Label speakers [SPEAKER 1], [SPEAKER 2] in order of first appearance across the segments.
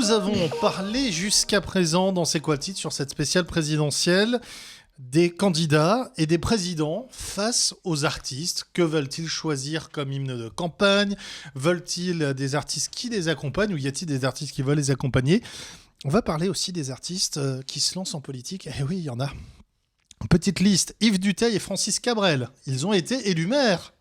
[SPEAKER 1] Nous avons parlé jusqu'à présent dans C'est quoi le titre sur cette spéciale présidentielle des candidats et des présidents face aux artistes. Que veulent-ils choisir comme hymne de campagne ? Veulent-ils des artistes qui les accompagnent ou y a-t-il des artistes qui veulent les accompagner ? On va parler aussi des artistes qui se lancent en politique. Eh oui, il y en a. Petite liste, Yves Duteil et Francis Cabrel. Ils ont été élus maires.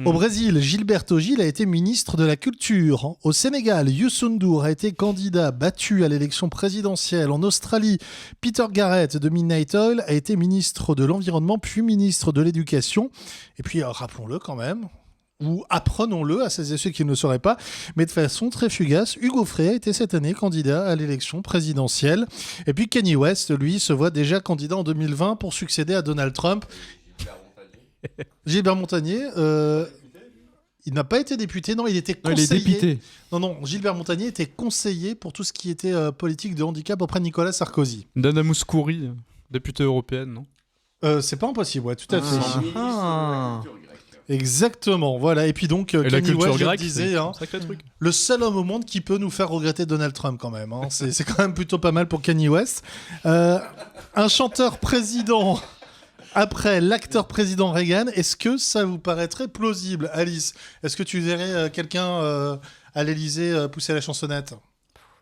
[SPEAKER 1] Au Brésil, Gilberto Gil a été ministre de la Culture. Au Sénégal, Youssou N'Dour a été candidat battu à l'élection présidentielle. En Australie, Peter Garrett de Midnight Oil a été ministre de l'Environnement puis ministre de l'Éducation. Et puis, rappelons-le quand même, ou apprenons-le à celles et ceux qui ne le sauraient pas, mais de façon très fugace, Hugo Frey a été cette année candidat à l'élection présidentielle. Et puis Kanye West, lui, se voit déjà candidat en 2020 pour succéder à Donald Trump. Gilbert Montagnier, il n'a pas été député, non, il était conseiller.
[SPEAKER 2] Non, il est député.
[SPEAKER 1] Non, Gilbert Montagnier était conseiller pour tout ce qui était politique de handicap auprès de Nicolas Sarkozy.
[SPEAKER 2] Dana Mouskouri, députée européenne, non ?
[SPEAKER 1] C'est pas impossible, ouais, tout à fait. Exactement, voilà. Et puis donc, Kanye West, je le disais, le seul homme au monde qui peut nous faire regretter Donald Trump quand même. Hein. C'est quand même plutôt pas mal pour Kanye West. Un chanteur président... Après l'acteur président Reagan, est-ce que ça vous paraîtrait plausible, Alice ? Est-ce que tu verrais quelqu'un à l'Élysée pousser la chansonnette ?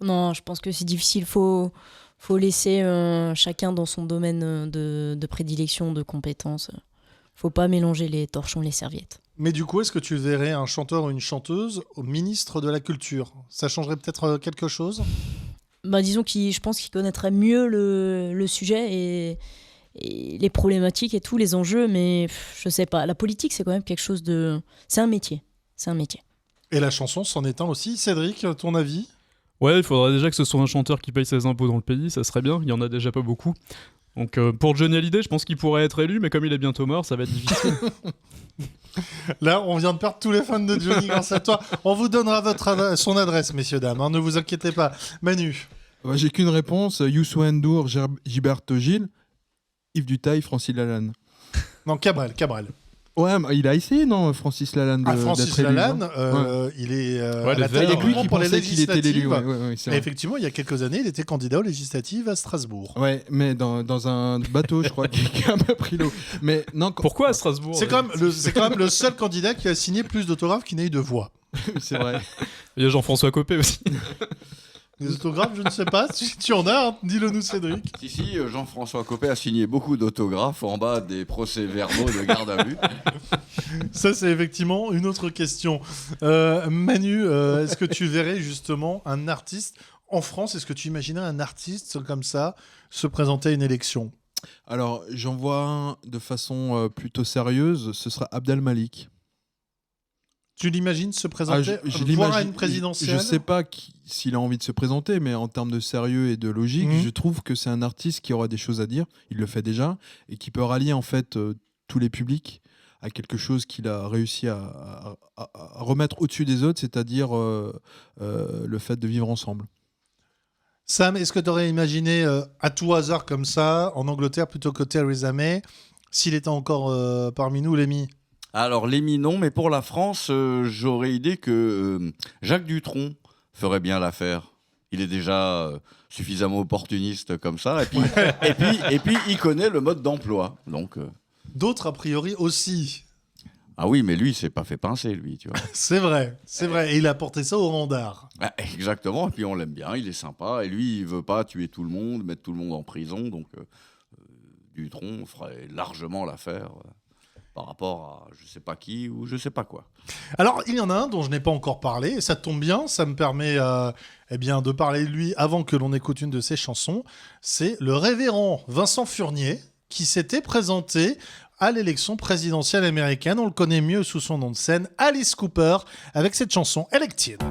[SPEAKER 3] Non, je pense que c'est difficile. Faut laisser chacun dans son domaine de prédilection, de compétences. Faut pas mélanger les torchons et les serviettes.
[SPEAKER 1] Mais du coup, est-ce que tu verrais un chanteur ou une chanteuse au ministre de la Culture ? Ça changerait peut-être quelque chose ?
[SPEAKER 3] Disons je pense qu'il connaîtrait mieux le sujet et les problématiques et tous les enjeux, mais je sais pas. La politique, c'est quand même quelque chose de... C'est un métier.
[SPEAKER 1] Et la chanson, c'en est un aussi. Cédric, ton avis ?
[SPEAKER 2] Ouais, il faudrait déjà que ce soit un chanteur qui paye ses impôts dans le pays, ça serait bien, il y en a déjà pas beaucoup. Donc pour Johnny Hallyday, je pense qu'il pourrait être élu, mais comme il est bientôt mort, ça va être difficile.
[SPEAKER 1] Là, on vient de perdre tous les fans de Johnny grâce à toi. On vous donnera son adresse, messieurs, dames, hein, ne vous inquiétez pas. Manu ?
[SPEAKER 4] J'ai qu'une réponse, Youssou N'Dour, Gilberto Gil, Yves Duteil, Francis Lalanne.
[SPEAKER 1] Non, Cabrel.
[SPEAKER 4] Ouais, il a essayé, non, Francis Lalanne
[SPEAKER 1] Francis Lalanne, il est à la taille
[SPEAKER 4] lui qui
[SPEAKER 1] pour les
[SPEAKER 4] pensait qu'il était l'élu.
[SPEAKER 1] Et effectivement, il y a quelques années, il était candidat aux législatives à Strasbourg.
[SPEAKER 4] Ouais, mais dans un bateau, je crois, qui a un peu pris l'eau. Mais non,
[SPEAKER 2] pourquoi à Strasbourg ?
[SPEAKER 1] C'est quand même le seul candidat qui a signé plus d'autographes qu'il n'a eu de voix.
[SPEAKER 4] C'est vrai.
[SPEAKER 2] Il y a Jean-François Copé aussi.
[SPEAKER 1] Des autographes, je ne sais pas. Si tu en as, hein, dis-le nous, Cédric.
[SPEAKER 5] Si, Jean-François Copé a signé beaucoup d'autographes en bas des procès-verbaux de garde à vue.
[SPEAKER 1] Ça, c'est effectivement une autre question. Manu, est-ce que tu verrais justement un artiste en France ? Est-ce que tu imaginais un artiste comme ça se présenter à une élection ?
[SPEAKER 4] Alors, j'en vois un de façon plutôt sérieuse, ce sera Abdel Malik.
[SPEAKER 1] Tu l'imagines se présenter, voire à une présidentielle ?
[SPEAKER 4] Je ne sais pas s'il a envie de se présenter, mais en termes de sérieux et de logique, je trouve que c'est un artiste qui aura des choses à dire, il le fait déjà, et qui peut rallier en fait tous les publics à quelque chose qu'il a réussi à remettre au-dessus des autres, c'est-à-dire le fait de vivre ensemble.
[SPEAKER 1] Sam, est-ce que tu aurais imaginé à tout hasard comme ça, en Angleterre plutôt que Theresa May, s'il était encore parmi nous, Lémi ?
[SPEAKER 5] Alors, Lémi, non, mais pour la France, j'aurais idée que Jacques Dutronc ferait bien l'affaire. Il est déjà suffisamment opportuniste comme ça, et puis il connaît le mode d'emploi. Donc,
[SPEAKER 1] d'autres, a priori, aussi.
[SPEAKER 5] Ah oui, mais lui, il s'est pas fait pincer, lui, tu vois.
[SPEAKER 1] C'est vrai. Et il a porté ça au rang d'art.
[SPEAKER 5] Exactement, et puis on l'aime bien, il est sympa, et lui, il veut pas tuer tout le monde, mettre tout le monde en prison, donc Dutronc ferait largement l'affaire. Par rapport à je sais pas qui ou je sais pas quoi.
[SPEAKER 1] Alors, il y en a un dont je n'ai pas encore parlé, et ça tombe bien, ça me permet de parler de lui avant que l'on écoute une de ses chansons. C'est le révérend Vincent Furnier qui s'était présenté à l'élection présidentielle américaine. On le connaît mieux sous son nom de scène, Alice Cooper, avec cette chanson Elected.